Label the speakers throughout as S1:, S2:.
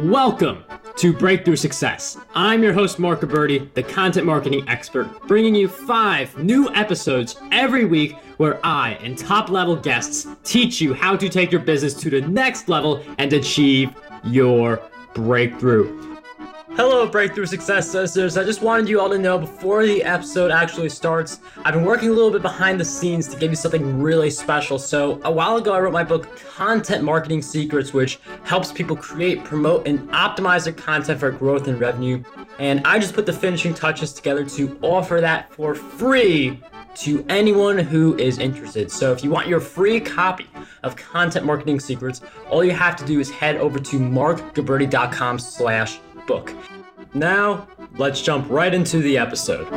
S1: Welcome to Breakthrough Success. I'm your host, Mark Gabberty, the content marketing expert, bringing you 5 new episodes every week where I and top-level guests teach you how to take your business to the next level and achieve your breakthrough. Hello, Breakthrough Success listeners. I just wanted you all to know before the episode actually starts, I've been working a little bit behind the scenes to give you something really special. So a while ago, I wrote my book, Content Marketing Secrets, which helps people create, promote, and optimize their content for growth and revenue. And I just put the finishing touches together to offer that for free to anyone who is interested. So if you want your free copy of Content Marketing Secrets, all you have to do is head over to markgabberty.com/book. Now, let's jump right into the episode.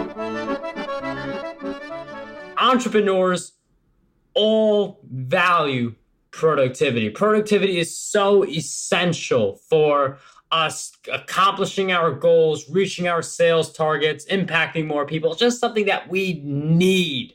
S1: Entrepreneurs all value productivity. Productivity is so essential for us accomplishing our goals, reaching our sales targets, impacting more people. It's just something that we need.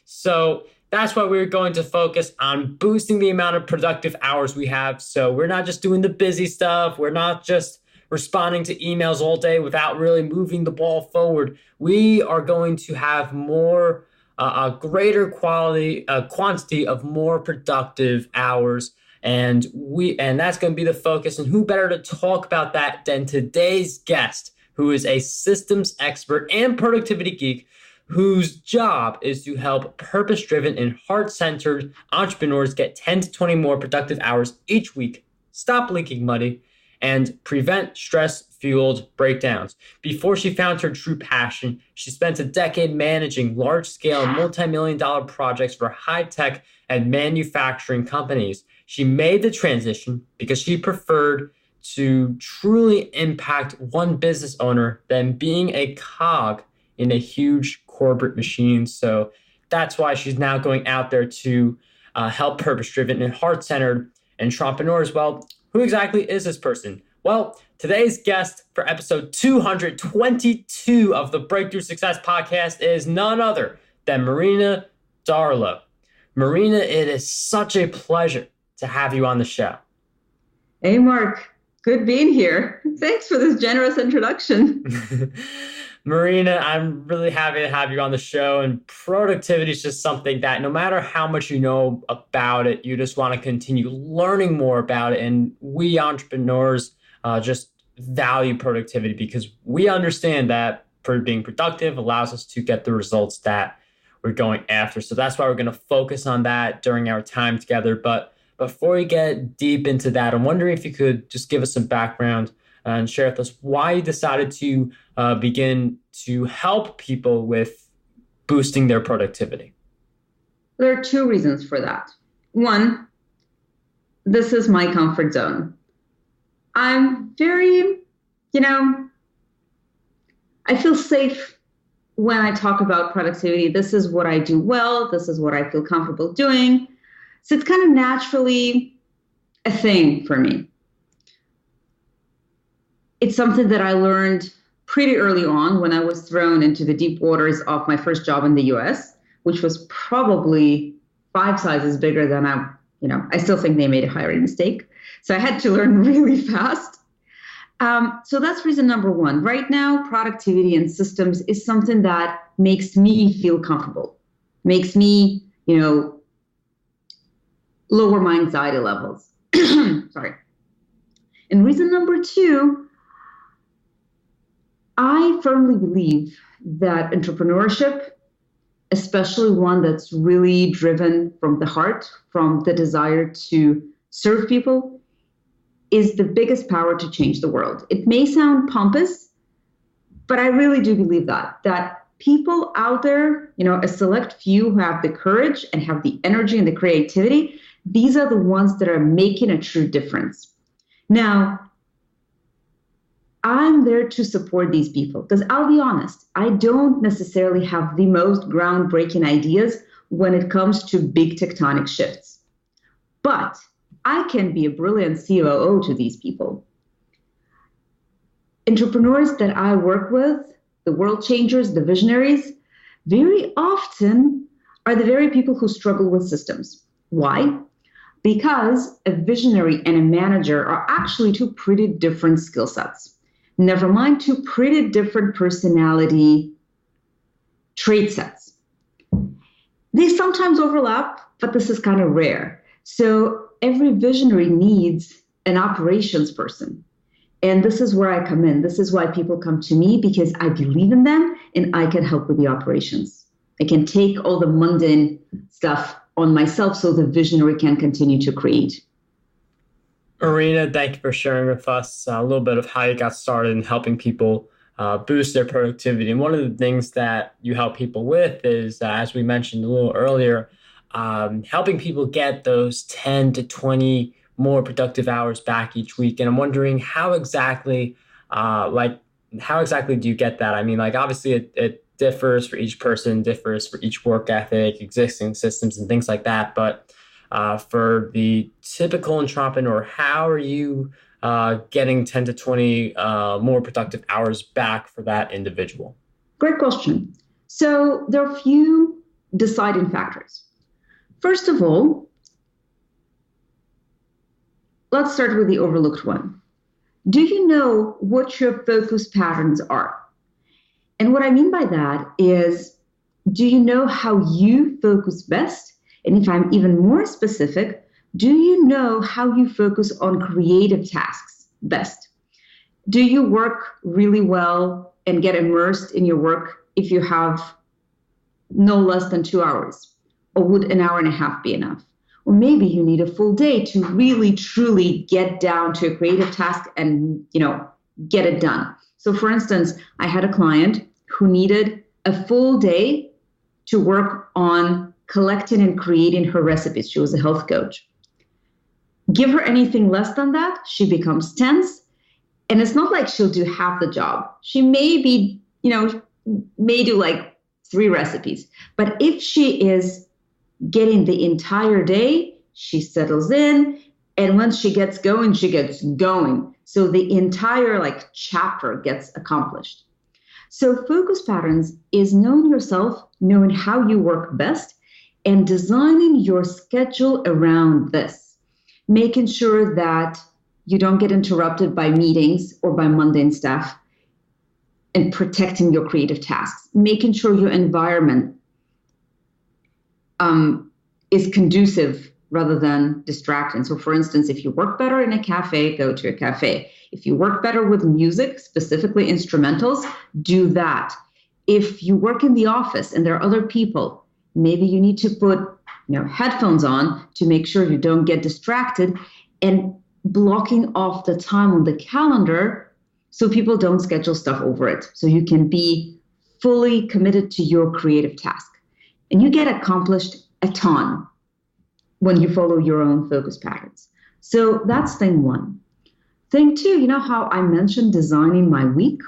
S1: So that's why we're going to focus on boosting the amount of productive hours we have. So we're not just doing the busy stuff. We're not just responding to emails all day without really moving the ball forward. We are going to have more, a greater quantity of more productive hours. And that's going to be the focus. And who better to talk about that than today's guest, who is a systems expert and productivity geek, whose job is to help purpose-driven and heart-centered entrepreneurs get 10 to 20 more productive hours each week, stop leaking money, and prevent stress-fueled breakdowns. Before she found her true passion, she spent a decade managing large-scale multi-million-dollar projects for high-tech and manufacturing companies. She made the transition because she preferred to truly impact one business owner than being a cog in a huge corporate machine. So that's why she's now going out there to help purpose-driven and heart-centered entrepreneurs. Well, who exactly is this person? Well, today's guest for episode 222 of the Breakthrough Success podcast is none other than Marina Darlow. Marina, it is such a pleasure to have you on the show.
S2: Hey, Mark. Good being here. Thanks for this generous introduction.
S1: Marina, I'm really happy to have you on the show, and productivity is just something that no matter how much you know about it, you just want to continue learning more about it. And we entrepreneurs just value productivity because we understand that being productive allows us to get the results that we're going after. So that's why we're going to focus on that during our time together. But before we get deep into that, I'm wondering if you could just give us some background and share with us why you decided to begin to help people with boosting their productivity.
S2: There are 2 reasons for that. One, this is my comfort zone. I'm very, I feel safe when I talk about productivity. This is what I do well. This is what I feel comfortable doing. So it's kind of naturally a thing for me. It's something that I learned pretty early on when I was thrown into the deep waters of my first job in the US, which was probably 5 sizes bigger than I still think they made a hiring mistake. So I had to learn really fast. So that's reason number 1. Right now, productivity and systems is something that makes me feel comfortable, makes me, lower my anxiety levels. Sorry. And reason number 2, I firmly believe that entrepreneurship, especially one that's really driven from the heart, from the desire to serve people, is the biggest power to change the world. It may sound pompous, but I really do believe that people out there, a select few who have the courage and have the energy and the creativity, these are the ones that are making a true difference. Now, I'm there to support these people because I'll be honest, I don't necessarily have the most groundbreaking ideas when it comes to big tectonic shifts. But I can be a brilliant COO to these people. Entrepreneurs that I work with, the world changers, the visionaries, very often are the very people who struggle with systems. Why? because a visionary and a manager are actually two pretty different skill sets. Never mind two pretty different personality trait sets. They sometimes overlap, but this is kind of rare. So every visionary needs an operations person. And this is where I come in. This is why people come to me, because I believe in them and I can help with the operations. I can take all the mundane stuff on myself so the visionary can continue to create.
S1: Marina, thank you for sharing with us a little bit of how you got started in helping people boost their productivity. And one of the things that you help people with is, as we mentioned a little earlier, helping people get those 10 to 20 more productive hours back each week. And I'm wondering how exactly do you get that? I mean, like, obviously it differs for each person, differs for each work ethic, existing systems and things like that. But for the typical entrepreneur, how are you getting 10 to 20 more productive hours back for that individual?
S2: Great question. So there are a few deciding factors. First of all, let's start with the overlooked one. Do you know what your focus patterns are? And what I mean by that is, do you know how you focus best? And if I'm even more specific, do you know how you focus on creative tasks best? Do you work really well and get immersed in your work if you have no less than 2 hours? Or would an hour and a half be enough? Or maybe you need a full day to really, truly get down to a creative task and, get it done. So for instance, I had a client who needed a full day to work on collecting and creating her recipes. She was a health coach. Give her anything less than that, she becomes tense. And it's not like she'll do half the job. She may do like 3 recipes. But if she is getting the entire day, she settles in. And once she gets going, she gets going. So the entire chapter gets accomplished. So focus patterns is knowing yourself, knowing how you work best, and designing your schedule around this. Making sure that you don't get interrupted by meetings or by mundane stuff, and protecting your creative tasks. Making sure your environment is conducive rather than distracting. So for instance, if you work better in a cafe, go to a cafe. If you work better with music, specifically instrumentals, do that. If you work in the office and there are other people, maybe you need to put headphones on to make sure you don't get distracted, and blocking off the time on the calendar so people don't schedule stuff over it. So you can be fully committed to your creative task. And you get accomplished a ton when you follow your own focus patterns. So that's thing one. Thing two, you know how I mentioned designing my week?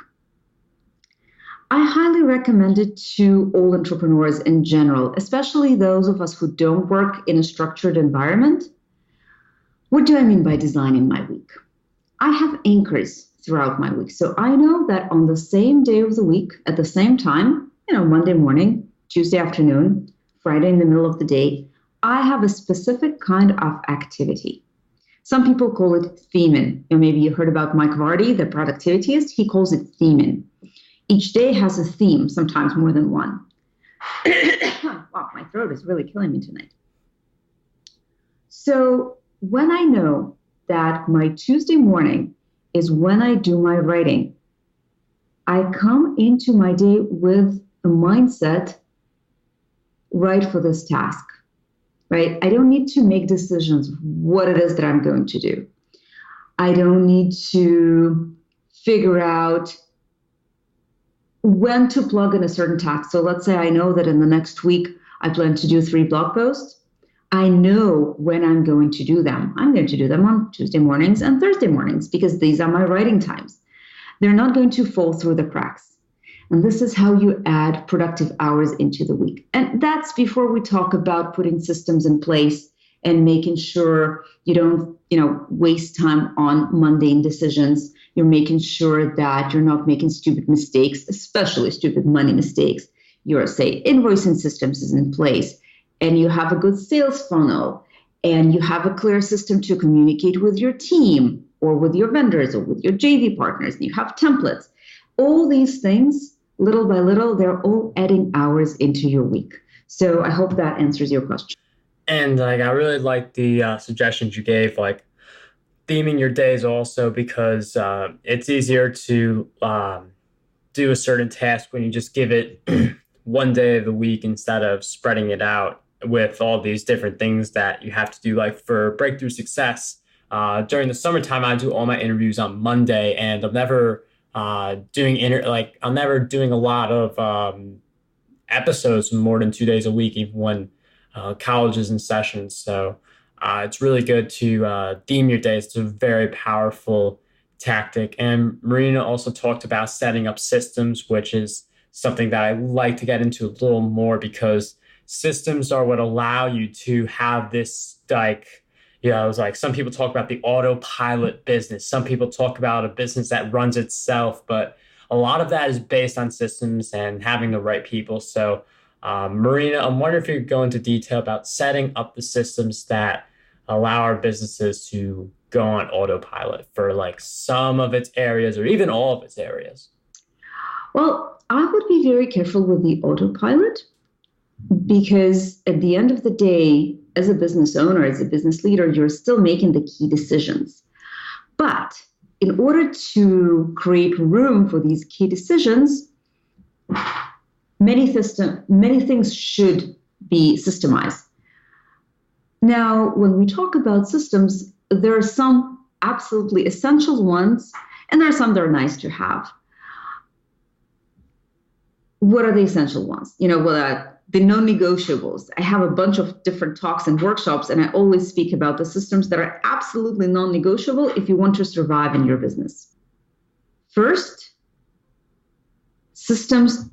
S2: I highly recommend it to all entrepreneurs in general, especially those of us who don't work in a structured environment. What do I mean by designing my week? I have anchors throughout my week. So I know that on the same day of the week, at the same time, Monday morning, Tuesday afternoon, Friday in the middle of the day, I have a specific kind of activity. Some people call it theming. Maybe you heard about Mike Vardy, the productivityist. He calls it theming. Each day has a theme, sometimes more than one. Wow, my throat is really killing me tonight. So when I know that my Tuesday morning is when I do my writing, I come into my day with a mindset right for this task, right? I don't need to make decisions what it is that I'm going to do. I don't need to figure out when to plug in a certain task. So let's say I know that in the next week, I plan to do 3 blog posts. I know when I'm going to do them. I'm going to do them on Tuesday mornings and Thursday mornings because these are my writing times. They're not going to fall through the cracks. And this is how you add productive hours into the week. And that's before we talk about putting systems in place and making sure you don't, waste time on mundane decisions. You're making sure that you're not making stupid mistakes, especially stupid money mistakes. Your, say, invoicing systems is in place, and you have a good sales funnel, and you have a clear system to communicate with your team or with your vendors or with your JV partners, and you have templates. All these things, little by little, they're all adding hours into your week. So I hope that answers your question.
S1: And like, I really like the suggestions you gave, like theming your days also, because it's easier to do a certain task when you just give it one day of the week instead of spreading it out with all these different things that you have to do. Like for breakthrough success, during the summertime, I do all my interviews on Monday, and I'm never I'm never doing a lot of episodes more than 2 days a week, even when college is in session. So it's really good to theme your days. It's a very powerful tactic. And Marina also talked about setting up systems, which is something that I like to get into a little more, because systems are what allow you to have this, like, it was like some people talk about the autopilot business. Some people talk about a business that runs itself, but a lot of that is based on systems and having the right people. So, Marina, I'm wondering if you could go into detail about setting up the systems that allow our businesses to go on autopilot for like some of its areas or even all of its areas.
S2: Well, I would be very careful with the autopilot, because at the end of the day, as a business owner, as a business leader, you're still making the key decisions. But in order to create room for these key decisions, many things should be systemized. Now, when we talk about systems, there are some absolutely essential ones, and there are some that are nice to have. What are the essential ones? The non-negotiables. I have a bunch of different talks and workshops, and I always speak about the systems that are absolutely non-negotiable if you want to survive in your business. First, systems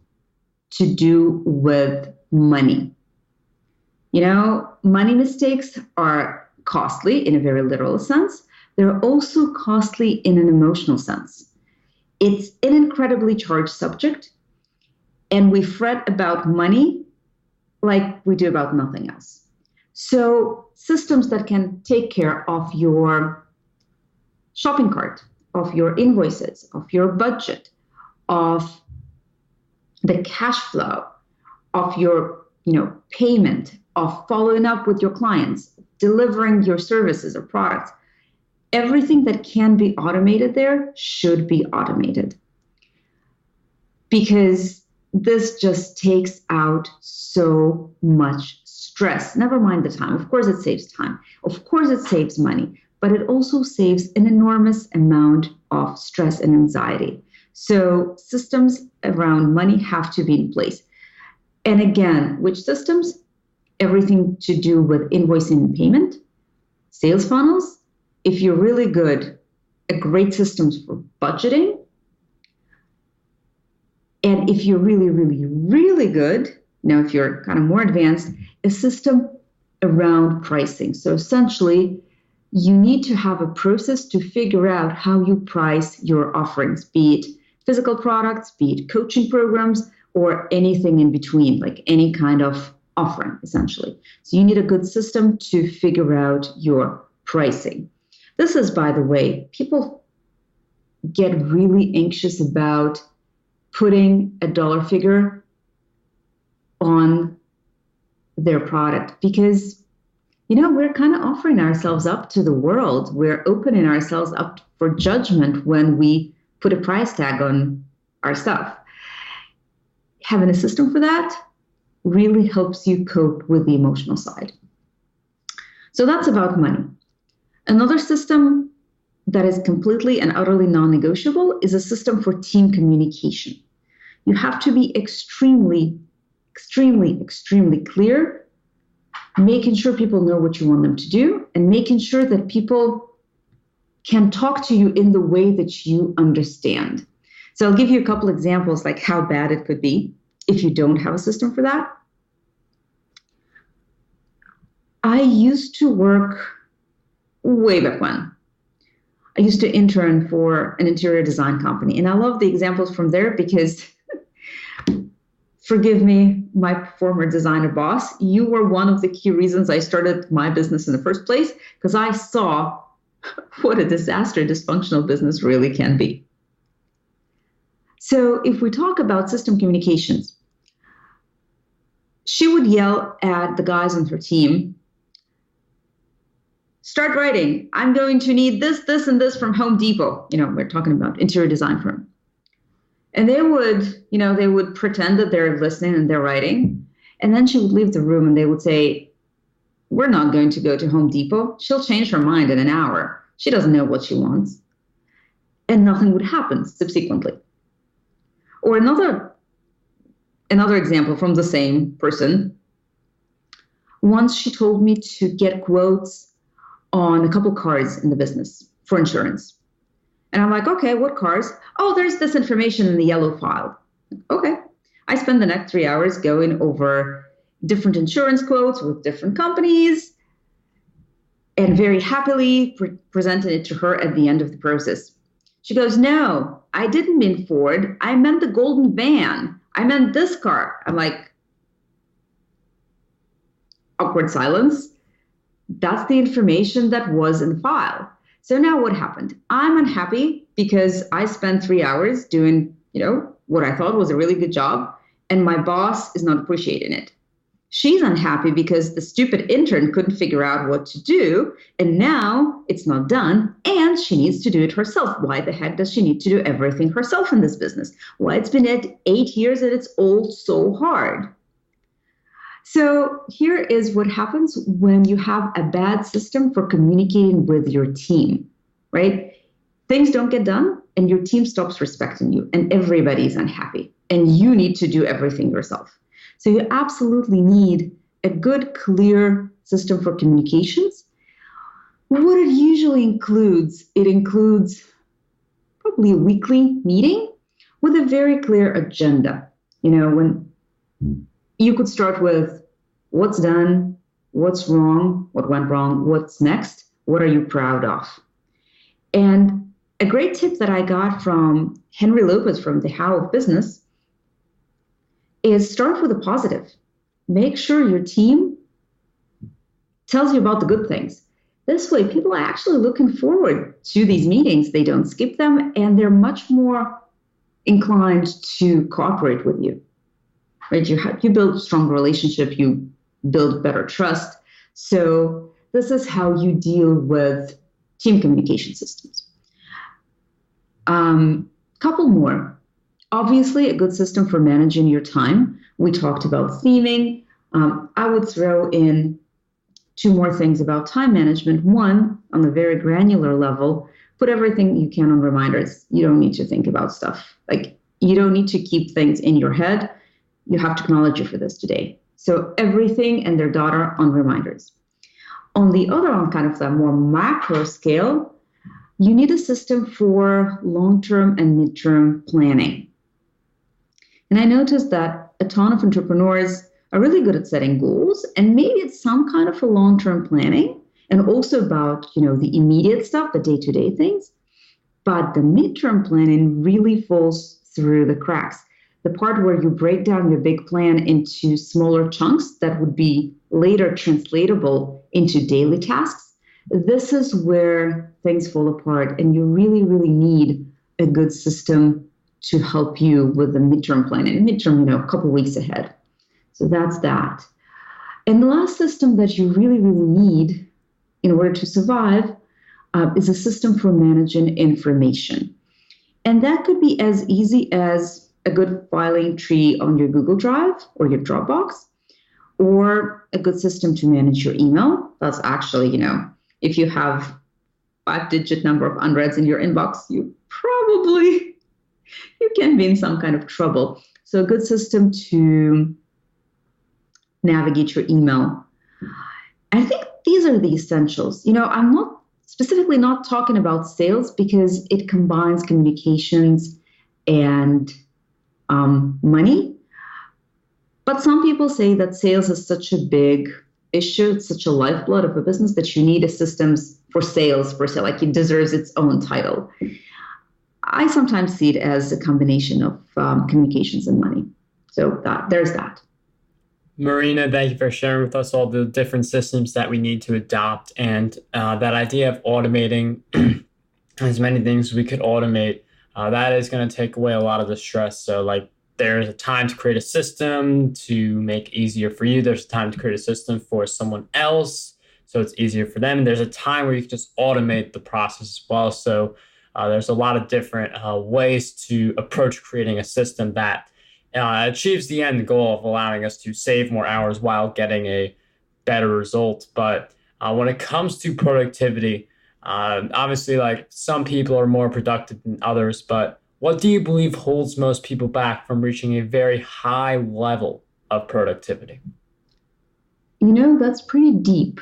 S2: to do with money. Money mistakes are costly in a very literal sense. They're also costly in an emotional sense. It's an incredibly charged subject, and we fret about money like we do about nothing else. So systems that can take care of your shopping cart, of your invoices, of your budget, of the cash flow, of your payment, of following up with your clients, delivering your services or products. Everything that can be automated there should be automated, because this just takes out so much stress. Never mind the time. Of course, it saves time. Of course, it saves money, but it also saves an enormous amount of stress and anxiety. So systems around money have to be in place. And again, which systems? Everything to do with invoicing and payment, sales funnels. If you're really good, a great systems for budgeting. And if you're really, really, really good, if you're kind of more advanced, a system around pricing. So essentially, you need to have a process to figure out how you price your offerings, be it physical products, be it coaching programs, or anything in between, like any kind of offering, essentially. So you need a good system to figure out your pricing. This is, by the way, people get really anxious about putting a dollar figure on their product, because we're kind of offering ourselves up to the world. We're opening ourselves up for judgment when we put a price tag on our stuff. Having a system for that really helps you cope with the emotional side. So that's about money. Another system that is completely and utterly non-negotiable is a system for team communication. You have to be extremely, extremely, extremely clear, making sure people know what you want them to do, and making sure that people can talk to you in the way that you understand. So I'll give you a couple examples, like how bad it could be if you don't have a system for that. I used to work way back when. I used to intern for an interior design company. And I love the examples from there, because forgive me, my former designer boss, you were one of the key reasons I started my business in the first place, because I saw what a disaster dysfunctional business really can be. So if we talk about system communications, she would yell at the guys on her team, start writing. I'm going to need this, this, and this from Home Depot. We're talking about interior design firm. And they would pretend that they're listening and they're writing. And then she would leave the room and they would say, we're not going to go to Home Depot. She'll change her mind in an hour. She doesn't know what she wants. And nothing would happen subsequently. Or another example from the same person. Once she told me to get quotes on a couple cars in the business for insurance. And I'm like, okay, what cars? Oh, there's this information in the yellow file. Okay. I spend the next 3 hours going over different insurance quotes with different companies and very happily presented it to her at the end of the process. She goes, no, I didn't mean Ford. I meant the golden van. I meant this car. I'm like, awkward silence. That's the information that was in the file. So now what happened? I'm unhappy because I spent 3 hours doing, what I thought was a really good job, and my boss is not appreciating it. She's unhappy because the stupid intern couldn't figure out what to do, and now it's not done, and she needs to do it herself. Why the heck does she need to do everything herself in this business? Why it's been at 8 years and it's all so hard. So here is what happens when you have a bad system for communicating with your team, right? Things don't get done and your team stops respecting you and everybody's unhappy and you need to do everything yourself. So you absolutely need a good, clear system for communications. What it usually includes, probably a weekly meeting with a very clear agenda. When you could start with what's done, what's wrong, what went wrong, what's next, what are you proud of? And a great tip that I got from Henry Lopez from The How of Business is start with a positive. Make sure your team tells you about the good things. This way, people are actually looking forward to these meetings. They don't skip them, and they're much more inclined to cooperate with you. Right? You build a strong relationship, you build better trust. So this is how you deal with team communication systems. Couple more. Obviously, a good system for managing your time. We talked about theming. I would throw in 2 more things about time management. One, on the very granular level, put everything you can on reminders. You don't need to think about stuff. Like, you don't need to keep things in your head. You have technology for this today. So everything and their daughter on reminders. On the other, on kind of the more macro scale, you need a system for long-term and mid-term planning. And I noticed that a ton of entrepreneurs are really good at setting goals, and maybe it's some kind of a long-term planning and also about, the immediate stuff, the day-to-day things. But the midterm planning really falls through the cracks. The part where you break down your big plan into smaller chunks that would be later translatable into daily tasks, this is where things fall apart. And you really, really need a good system to help you with the midterm planning. Midterm, a couple weeks ahead. So that's that. And the last system that you really, really need in order to survive is a system for managing information. And that could be as easy as a good filing tree on your Google Drive or your Dropbox, or a good system to manage your email. That's actually, if you have 5-digit number of unreads in your inbox, you can be in some kind of trouble. So a good system to navigate your email. I think these are the essentials. I'm not talking about sales because it combines communications and money. But some people say that sales is such a big issue, it's such a lifeblood of a business that you need a systems for sales per se, like it deserves its own title. I sometimes see it as a combination of communications and money. So there's that.
S1: Marina, thank you for sharing with us all the different systems that we need to adopt, and that idea of automating as many things as we could automate. That is going to take away a lot of the stress. So, like, there's a time to create a system to make it easier for you. There's a time to create a system for someone else, so it's easier for them. And there's a time where you can just automate the process as well. So, there's a lot of different ways to approach creating a system that achieves the end goal of allowing us to save more hours while getting a better result. But when it comes to productivity, obviously, like, some people are more productive than others, but what do you believe holds most people back from reaching a very high level of productivity?
S2: That's pretty deep.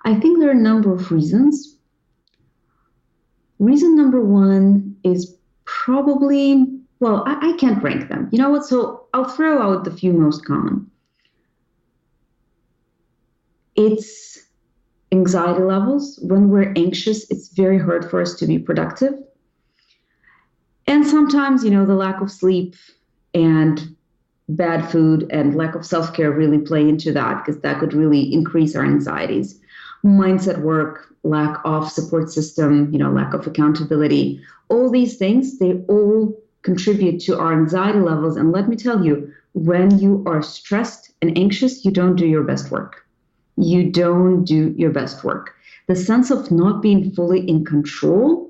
S2: I think there are a number of reasons. Reason number one is probably, well, I can't rank them. You know what? So I'll throw out the few most common. It's anxiety levels. When we're anxious, it's very hard for us to be productive. And sometimes, the lack of sleep and bad food and lack of self-care really play into that, because that could really increase our anxieties. Mindset work, lack of support system, lack of accountability, all these things, they all contribute to our anxiety levels. And let me tell you, when you are stressed and anxious, you don't do your best work. You don't do your best work. The sense of not being fully in control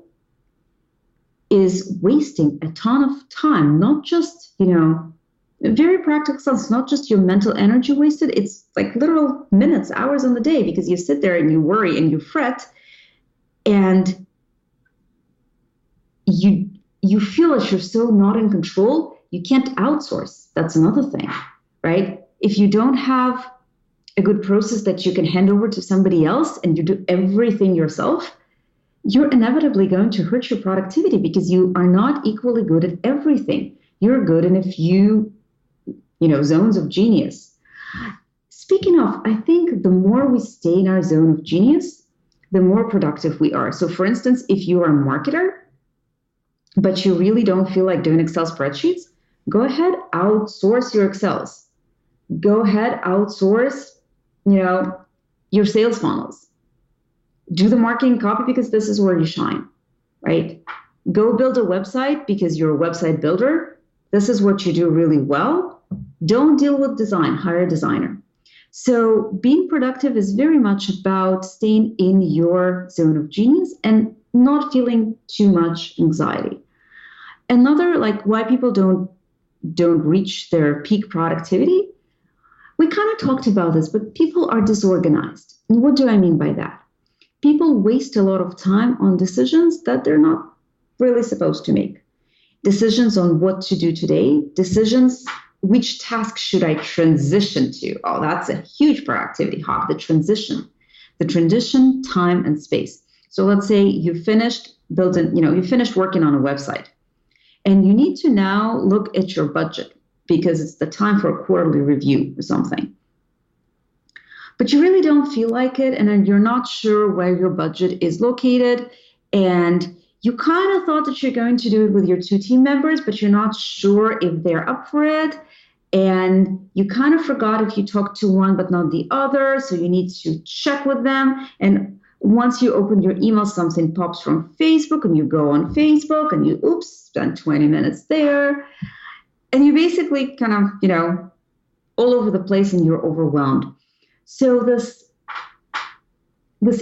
S2: is wasting a ton of time, not just, a very practical sense, not just your mental energy wasted, it's like literal minutes, hours on the day, because you sit there and you worry and you fret, and you feel that you're so not in control, you can't outsource. That's another thing, right? If you don't have a good process that you can hand over to somebody else and you do everything yourself, you're inevitably going to hurt your productivity, because you are not equally good at everything. You're good in a few, zones of genius. Speaking of, I think the more we stay in our zone of genius, the more productive we are. So for instance, if you are a marketer, but you really don't feel like doing Excel spreadsheets, go ahead, outsource your Excels. Go ahead, outsource, your sales funnels. Do the marketing copy, because this is where you shine, right? Go build a website because you're a website builder. This is what you do really well. Don't deal with design, hire a designer. So being productive is very much about staying in your zone of genius and not feeling too much anxiety. Another, like, why people don't reach their peak productivity, we kind of talked about this, but people are disorganized. And what do I mean by that? People waste a lot of time on decisions that they're not really supposed to make. Decisions on what to do today, decisions, which task should I transition to? Oh, that's a huge productivity hop, the transition, time and space. So let's say you finished working on a website, and you need to now look at your budget because it's the time for a quarterly review or something. But you really don't feel like it, and then you're not sure where your budget is located, and you kind of thought that you're going to do it with your 2 team members, but you're not sure if they're up for it. And you kind of forgot if you talked to one but not the other, so you need to check with them. And once you open your email, something pops from Facebook, and you go on Facebook and you, spend 20 minutes there. And you basically kind of, all over the place, and you're overwhelmed. So this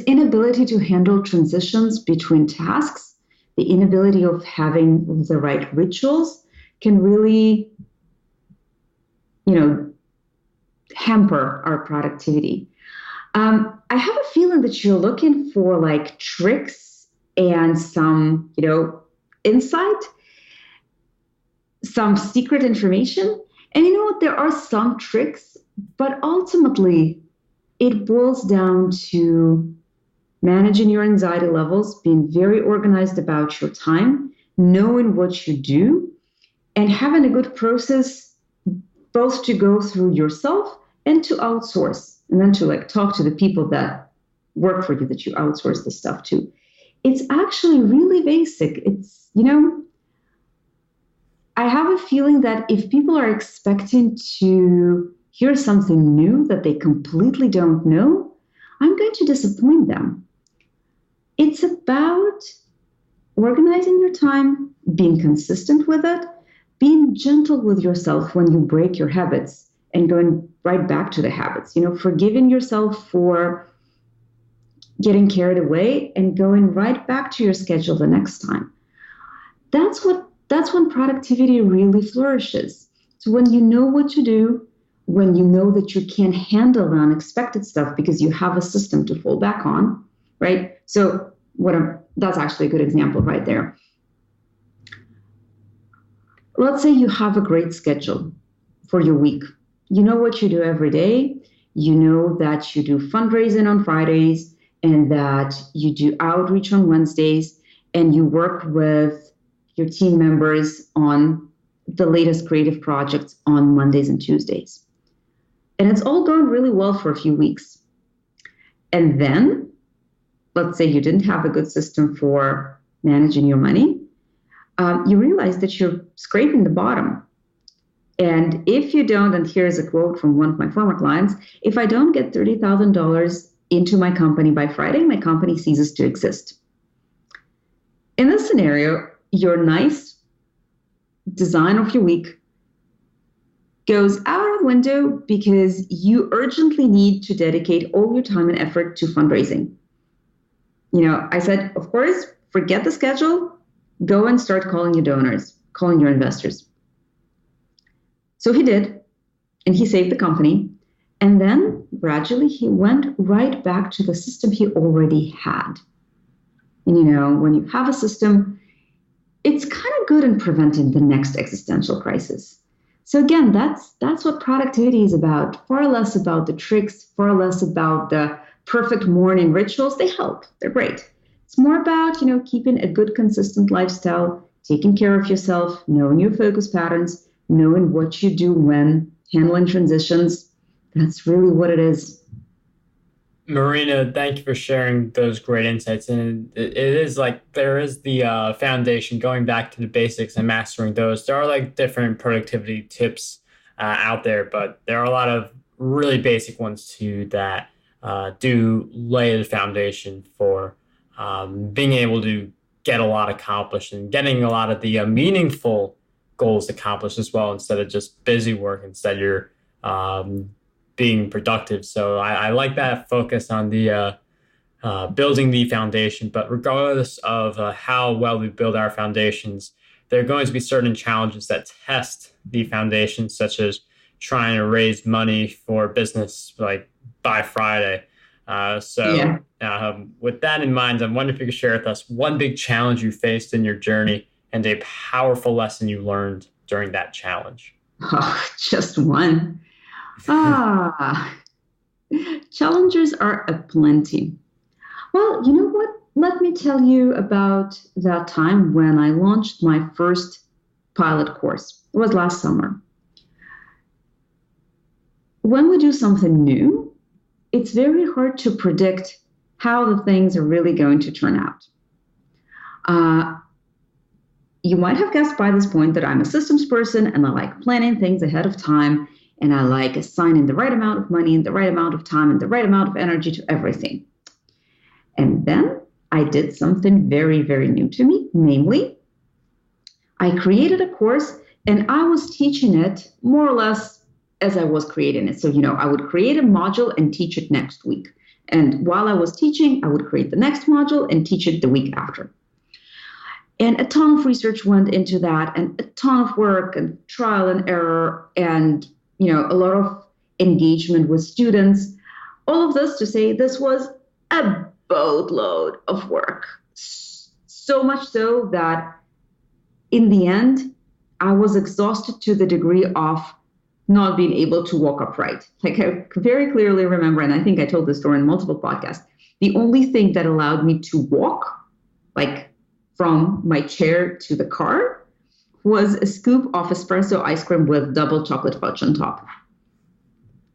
S2: inability to handle transitions between tasks, the inability of having the right rituals, can really, hamper our productivity. I have a feeling that you're looking for like tricks and some, insight, some secret information. And you know what? There are some tricks, but ultimately it boils down to managing your anxiety levels, being very organized about your time, knowing what you do, and having a good process both to go through yourself and to outsource, and then to talk to the people that work for you that you outsource the stuff to. It's actually really basic. It's, I have a feeling that if people are expecting to hear something new that they completely don't know, I'm going to disappoint them. It's about organizing your time, being consistent with it, being gentle with yourself when you break your habits and going right back to the habits, forgiving yourself for getting carried away and going right back to your schedule the next time. That's when productivity really flourishes. So when you know what to do, when you know that you can handle the unexpected stuff because you have a system to fall back on, right? So that's actually a good example right there. Let's say you have a great schedule for your week. You know what you do every day. You know that you do fundraising on Fridays and that you do outreach on Wednesdays, and you work with your team members on the latest creative projects on Mondays and Tuesdays. And it's all going really well for a few weeks. And then, let's say you didn't have a good system for managing your money. You realize that you're scraping the bottom. And if you don't, and here's a quote from one of my former clients, if I don't get $30,000 into my company by Friday, my company ceases to exist. In this scenario, your nice design of your week goes out of the window because you urgently need to dedicate all your time and effort to fundraising. I said, of course, forget the schedule, go and start calling your donors, calling your investors. So he did, and he saved the company. And then gradually he went right back to the system he already had. And when you have a system, it's kind of good in preventing the next existential crisis. So again, that's what productivity is about. Far less about the tricks, far less about the perfect morning rituals. They help. They're great. It's more about, keeping a good, consistent lifestyle, taking care of yourself, knowing your focus patterns, knowing what you do when, handling transitions. That's really what it is.
S1: Marina, thank you for sharing those great insights. And it is like there is the foundation, going back to the basics and mastering those. There are like different productivity tips out there, but there are a lot of really basic ones too that do lay the foundation for being able to get a lot accomplished and getting a lot of the meaningful goals accomplished as well, instead of just busy work. Instead, you're being productive. So I like that focus on the building the foundation. But regardless of how well we build our foundations, there are going to be certain challenges that test the foundation, such as trying to raise money for business like by Friday. With that in mind, I'm wondering if you could share with us one big challenge you faced in your journey and a powerful lesson you learned during that challenge.
S2: Oh, just one. Challenges are aplenty. Well, you know what? Let me tell you about that time when I launched my first pilot course. It was last summer. When we do something new, it's very hard to predict how the things are really going to turn out. You might have guessed by this point that I'm a systems person and I like planning things ahead of time, and I like assigning the right amount of money and the right amount of time and the right amount of energy to everything. And then I did something very, very new to me. Namely, I created a course and I was teaching it more or less as I was creating it. So, I would create a module and teach it next week. And while I was teaching, I would create the next module and teach it the week after. And a ton of research went into that, and a ton of work and trial and error, and a lot of engagement with students. All of this to say this was a boatload of work. So much so that in the end, I was exhausted to the degree of not being able to walk upright. Like, I very clearly remember, and I think I told this story in multiple podcasts, the only thing that allowed me to walk, like from my chair to the car, was a scoop of espresso ice cream with double chocolate fudge on top.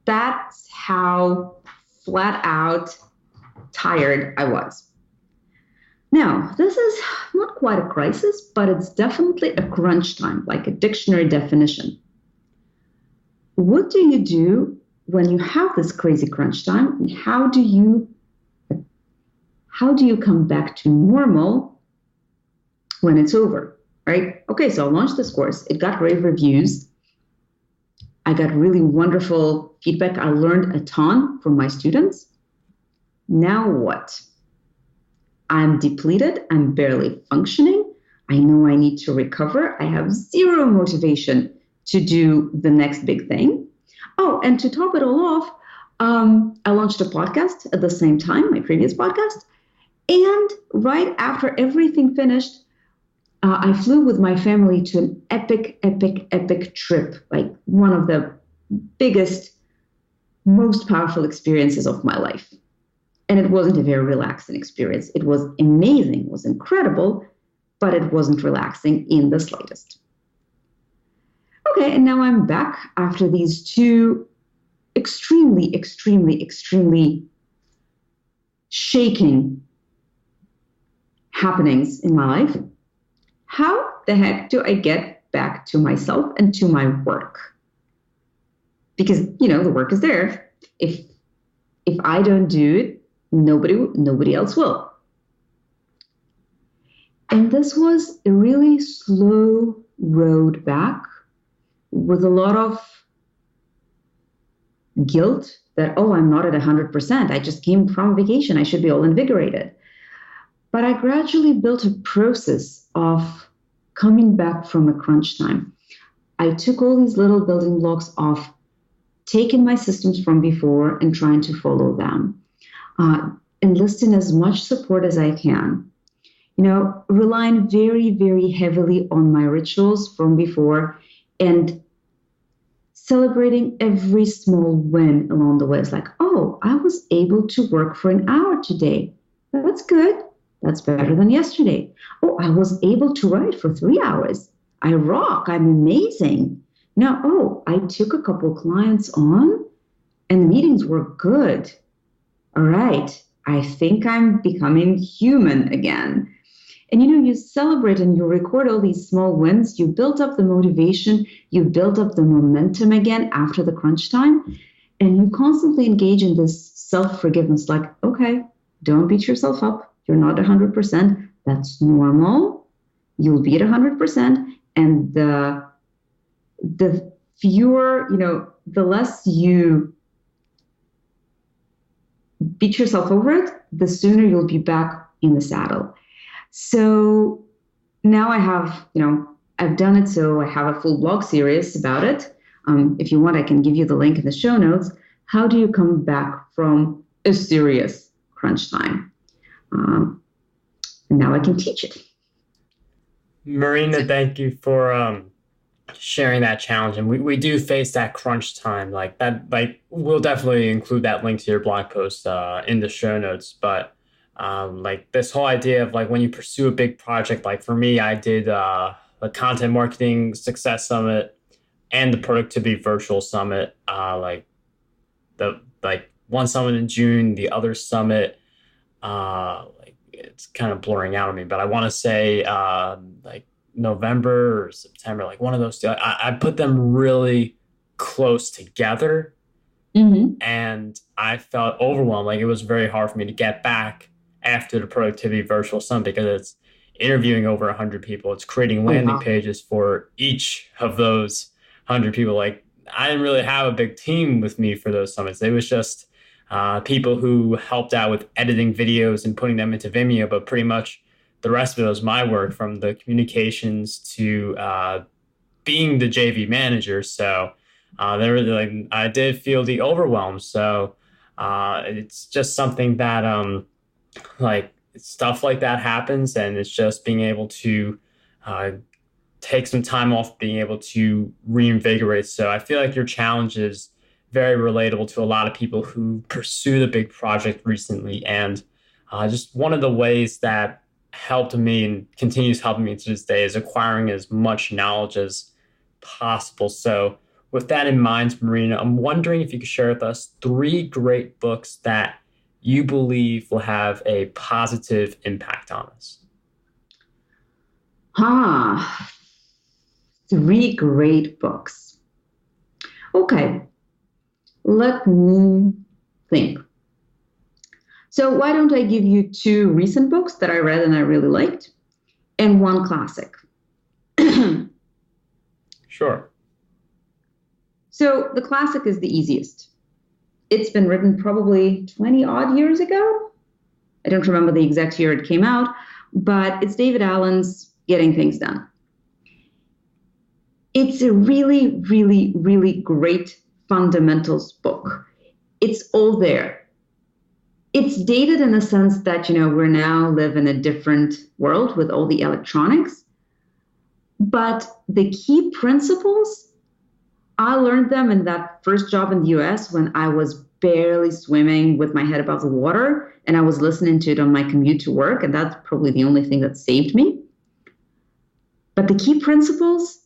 S2: That's how flat out tired I was. Now, this is not quite a crisis, but it's definitely a crunch time, like a dictionary definition. What do you do when you have this crazy crunch time? And how do you come back to normal when it's over, right? Okay, so I launched this course. It got rave reviews. I got really wonderful feedback. I learned a ton from my students. Now what? I'm depleted. I'm barely functioning. I know I need to recover. I have zero motivation to do the next big thing. Oh, and to top it all off, I launched a podcast at the same time, my previous podcast. And right after everything finished, I flew with my family to an epic, epic, epic trip, like one of the biggest, most powerful experiences of my life. And it wasn't a very relaxing experience. It was amazing, it was incredible, but it wasn't relaxing in the slightest. Okay, and now I'm back after these two extremely, extremely, extremely shaking happenings in my life. How the heck do I get back to myself and to my work? Because, the work is there. If I don't do it, nobody else will. And this was a really slow road back with a lot of guilt that, oh, I'm not at 100%. I just came from vacation. I should be all invigorated. But I gradually built a process of coming back from a crunch time. I took all these little building blocks of taking my systems from before and trying to follow them, enlisting as much support as I can, relying very, very heavily on my rituals from before and celebrating every small win along the way. It's like, oh, I was able to work for an hour today. That's good. That's better than yesterday. Oh, I was able to write for 3 hours. I rock. I'm amazing. I took a couple clients on and the meetings were good. All right. I think I'm becoming human again. And you celebrate and you record all these small wins. You build up the motivation. You build up the momentum again after the crunch time. And you constantly engage in this self-forgiveness, like, okay, don't beat yourself up. You're not 100%. That's normal. You'll be at 100%. And the fewer, the less you beat yourself over it, the sooner you'll be back in the saddle. So now I have, I've done it. So I have a full blog series about it. If you want, I can give you the link in the show notes. How do you come back from a serious crunch time? And now I can teach it.
S1: Marina, thank you for sharing that challenge. And we do face that crunch time like that. Like we'll definitely include that link to your blog post in the show notes. But like this whole idea of like when you pursue a big project, like for me, I did the Content Marketing Success Summit and the Productivity Virtual Summit. Like one summit in June, the other summit, it's kind of blurring out on me, but I want to say like November or September, like one of those two. I put them really close together, and I felt overwhelmed. Like it was very hard for me to get back after the Productivity Virtual Summit because it's interviewing over 100 people. It's creating landing pages for each of those 100 people. Like I didn't really have a big team with me for those summits. It was just people who helped out with editing videos and putting them into Vimeo, but pretty much the rest of it was my work, from the communications to being the JV manager. So I did feel the overwhelm. So it's just something that like stuff like that happens, and it's just being able to take some time off, being able to reinvigorate. So I feel like your challenge is very relatable to a lot of people who pursue the big project recently. And just one of the ways that helped me and continues helping me to this day is acquiring as much knowledge as possible. So with that in mind, Marina, I'm wondering if you could share with us 3 great books that you believe will have a positive impact on us.
S2: Ah, three great books. Okay, let me think. So why don't I give you two recent books that I read and I really liked, and one classic.
S1: Sure.
S2: So the classic is the easiest. It's been written probably 20 odd years ago. I don't remember the exact year it came out, but it's David Allen's Getting Things Done. It's a really, really, really great fundamentals book. It's all there. It's dated in the sense that, we're now live in a different world with all the electronics. But the key principles, I learned them in that first job in the US when I was barely swimming with my head above the water, and I was listening to it on my commute to work, and that's probably the only thing that saved me. But the key principles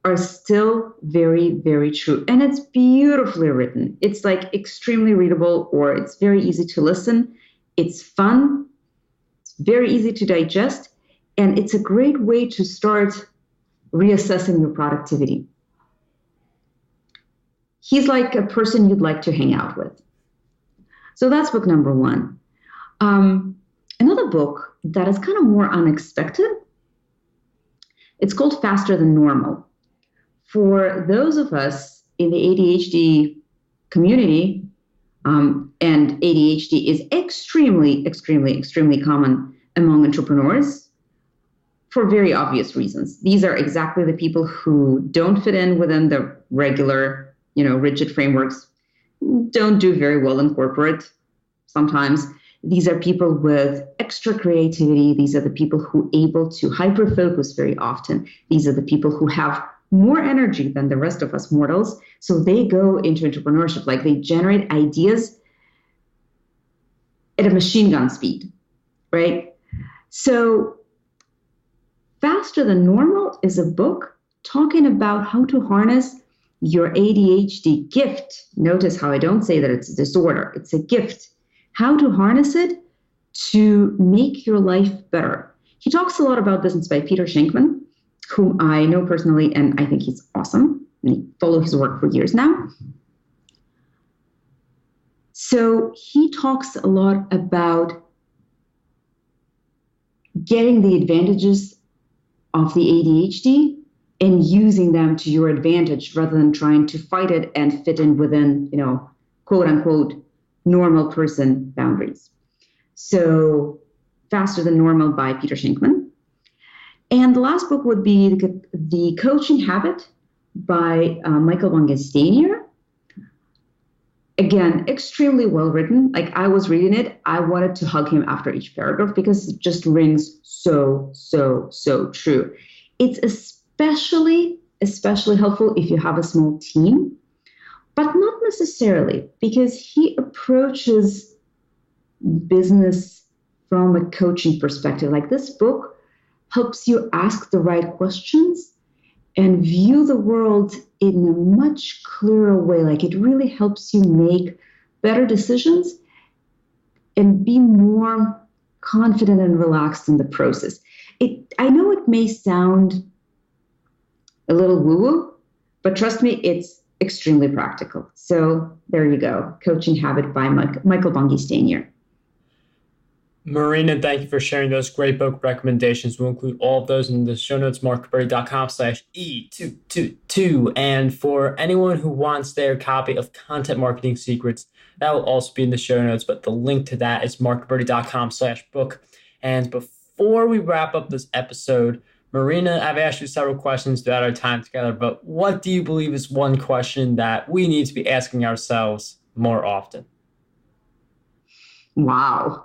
S2: are still very, very true. And it's beautifully written. It's like extremely readable, or it's very easy to listen. It's fun. It's very easy to digest. And it's a great way to start reassessing your productivity. He's like a person you'd like to hang out with. So that's book number one. Another book that is kind of more unexpected, it's called Faster Than Normal. For those of us in the ADHD community, and ADHD is extremely, extremely, extremely common among entrepreneurs for very obvious reasons. These are exactly the people who don't fit in within the regular, rigid frameworks, don't do very well in corporate sometimes. These are people with extra creativity. These are the people who are able to hyper-focus very often. These are the people who have more energy than the rest of us mortals. So they go into entrepreneurship, like they generate ideas at a machine gun speed, right? So Faster Than Normal is a book talking about how to harness your ADHD gift. Notice how I don't say that it's a disorder, it's a gift. How to harness it to make your life better. He talks a lot about this. It's by Peter Shankman, whom I know personally, and I think he's awesome. And I follow his work for years now. So he talks a lot about getting the advantages of the ADHD and using them to your advantage rather than trying to fight it and fit in within, quote unquote, normal person boundaries. So Faster Than Normal by Peter Shankman. And the last book would be The Coaching Habit by Michael Stanier. Again, extremely well written. Like I was reading it, I wanted to hug him after each paragraph because it just rings so, so, so true. It's especially helpful if you have a small team, but not necessarily, because he approaches business from a coaching perspective. Like this book helps you ask the right questions and view the world in a much clearer way. Like it really helps you make better decisions and be more confident and relaxed in the process. I know it may sound a little woo-woo, but trust me, it's extremely practical. So there you go. Coaching Habit by Michael Stanier.
S1: Marina, thank you for sharing those great book recommendations. We'll include all of those in the show notes, markberry.com/E222. And for anyone who wants their copy of Content Marketing Secrets, that will also be in the show notes, but the link to that is markberry.com/book. And before we wrap up this episode, Marina, I've asked you several questions throughout our time together, but what do you believe is one question that we need to be asking ourselves more often?
S2: Wow.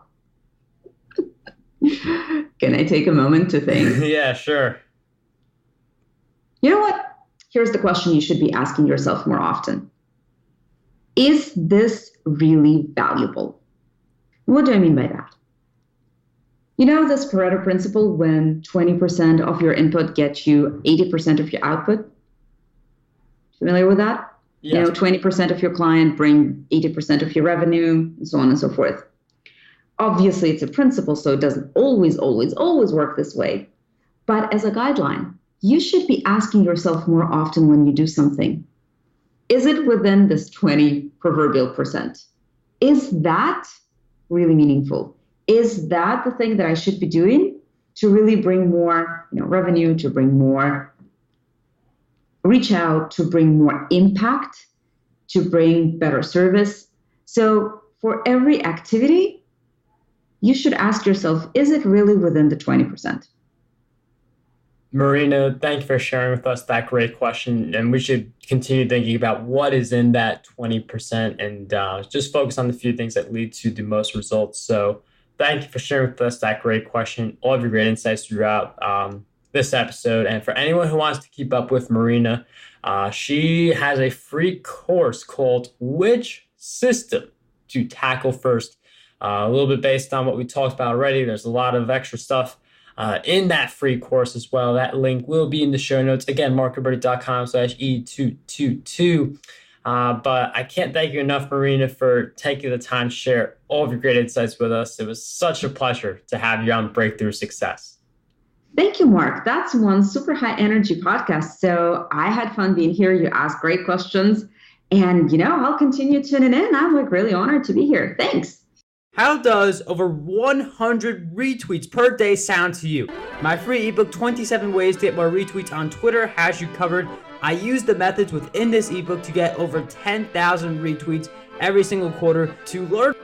S2: Can I take a moment to think?
S1: Yeah, sure.
S2: You know what? Here's the question you should be asking yourself more often. Is this really valuable? What do I mean by that? You know this Pareto principle when 20% of your input gets you 80% of your output? Familiar with that?
S1: Yes.
S2: 20% of your client bring 80% of your revenue, and so on and so forth. Obviously, it's a principle, so it doesn't always work this way. But as a guideline, you should be asking yourself more often when you do something, is it within this 20 proverbial percent? Is that really meaningful? Is that the thing that I should be doing to really bring more revenue, to bring more reach out, to bring more impact, to bring better service? So for every activity, you should ask yourself, is it really within the 20%?
S1: Marina, thank you for sharing with us that great question. And we should continue thinking about what is in that 20% and just focus on the few things that lead to the most results. So thank you for sharing with us that great question, all of your great insights throughout this episode. And for anyone who wants to keep up with Marina, she has a free course called Which System to Tackle First. A little bit based on what we talked about already. There's a lot of extra stuff in that free course as well. That link will be in the show notes. Again, marketability.com/E222. But I can't thank you enough, Marina, for taking the time to share all of your great insights with us. It was such a pleasure to have you on Breakthrough Success.
S2: Thank you, Mark. That's one super high energy podcast. So I had fun being here. You asked great questions. And, I'll continue tuning in. I'm really honored to be here. Thanks.
S3: How does over 100 retweets per day sound to you? My free ebook, 27 Ways to Get More Retweets on Twitter, has you covered. I use the methods within this ebook to get over 10,000 retweets every single quarter. To learn